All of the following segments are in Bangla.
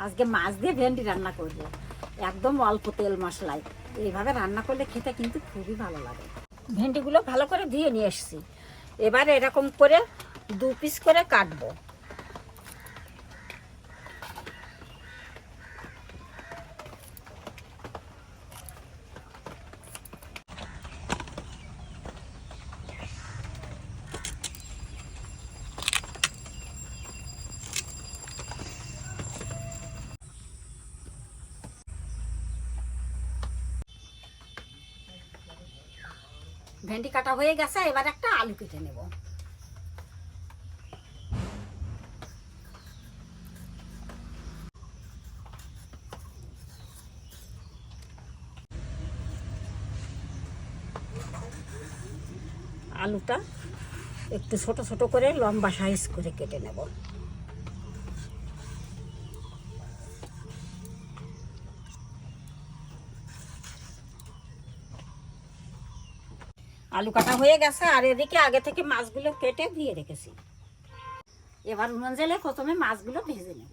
আজকে মাছ দিয়ে ভেন্ডি রান্না করব, একদম অল্প তেল মশলায়। এইভাবে রান্না করলে খেতে কিন্তু খুবই ভালো লাগে। ভেন্ডিগুলো ভালো করে ধুয়ে নিয়ে এসেছি। এবার এরকম করে 2 পিস করে কাটবো। ভেন্ডি কাটা হয়ে গেছে, এবার একটা আলু কেটে নেব। আলুটা একটু ছোট ছোট করে লম্বা সাইজ করে কেটে নেব। আলু কাটা হয়ে গেছে, আর এদিকে আগে থেকে মাছগুলো কেটে দিয়ে রেখেছি। এবার উনুন জ্বেলে প্রথমে মাছগুলো ভেজে নেব।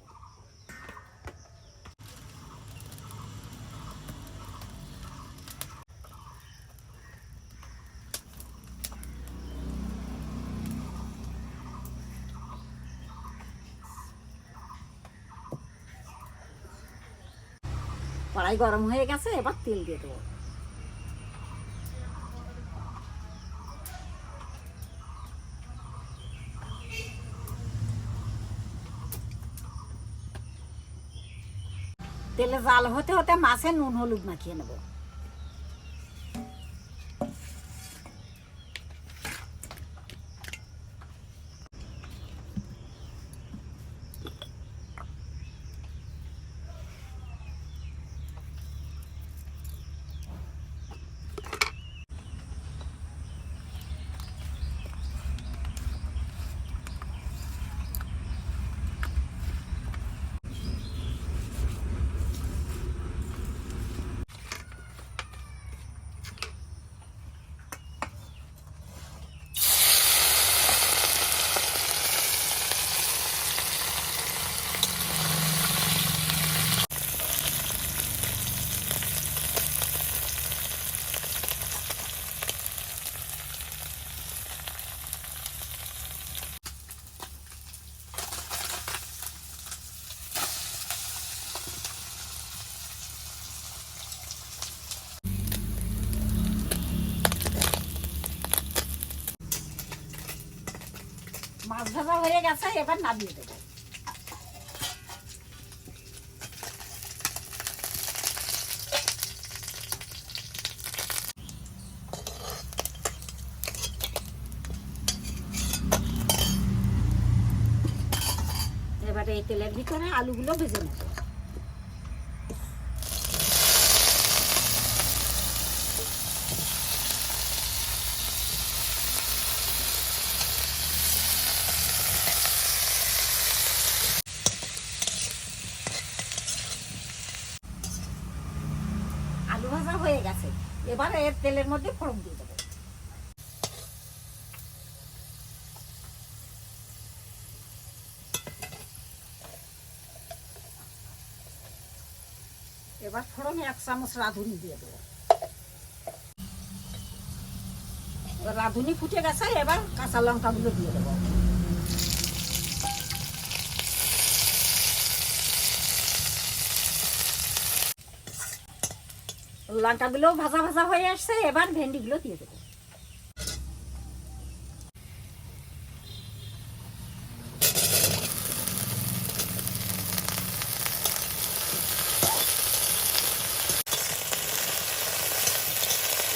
কড়াই গরম হয়ে গেছে, এবার তেল দিয়ে দেবো। তেলে জাল হতে হতে মাছে নুন হলুদ মাখিয়ে নেব। মাছ ভাজা হয়ে গেছে, এবার নামিয়ে দেবো। এবারে এই তেলের ভিতরে আলুগুলো ভেজে নেব। আলু ভাজা হয়ে গেছে, এবার এর তেলের মধ্যে ফোড়ন দিয়ে দেবো। এবার ফোড়নে 1 চামচ রাঁধুনি দিয়ে দেবো। রাঁধুনি ফুটে গেছে, এবার কাঁচা লঙ্কাগুলো দিয়ে দেবো। লঙ্কাগুলো ভাজা ভাজা হয়ে আসছে, এবার ভেন্ডিগুলো দিয়ে দেবো।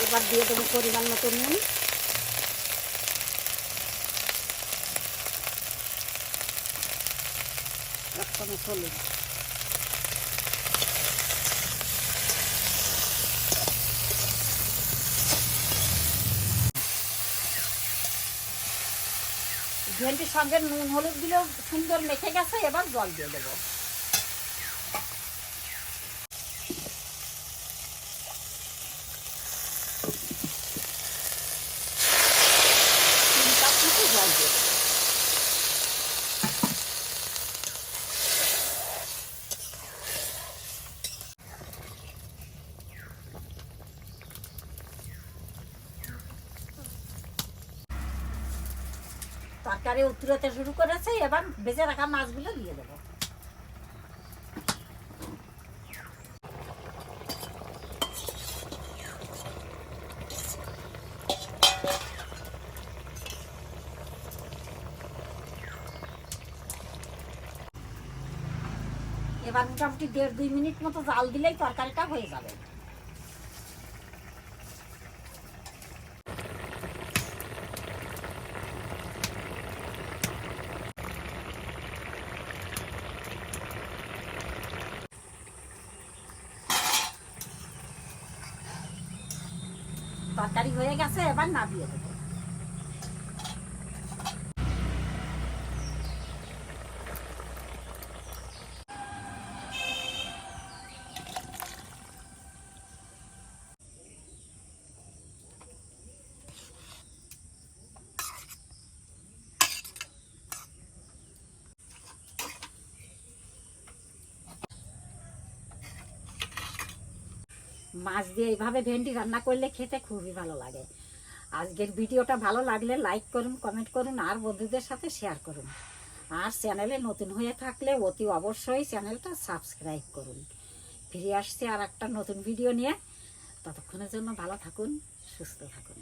এবার দিয়ে দেবো পরিমাণ মতো নুন, এক চামচ হলুদ, ভেন্ডির সঙ্গে নুন হলুদ গুলো সুন্দর মেখে গেছে, এবার জল দিয়ে দেবো। জল দিয়ে দেবো। তরকারি উতরোতে শুরু করেছে, এবার ভেজে রাখা মাছগুলো দিয়ে দেবো। এবার মোটামুটি 1.5-2 মিনিট মতো জাল দিলেই তরকারিটা হয়ে যাবে। তরকারি হয়ে গেছে, এবার নামিয়ে দেবো। মাছ দিয়ে এইভাবে ভেন্ডি রান্না করলে খেতে খুবই ভালো লাগে। আজকের ভিডিওটা ভালো লাগলে লাইক করুন, কমেন্ট করুন, আর বন্ধুদের সাথে শেয়ার করুন। আর চ্যানেলে নতুন হয়ে থাকলে অতি অবশ্যই চ্যানেলটা সাবস্ক্রাইব করুন। ফিরে আসছি আর একটা নতুন ভিডিও নিয়ে। ততক্ষণের জন্য ভালো থাকুন, সুস্থ থাকুন।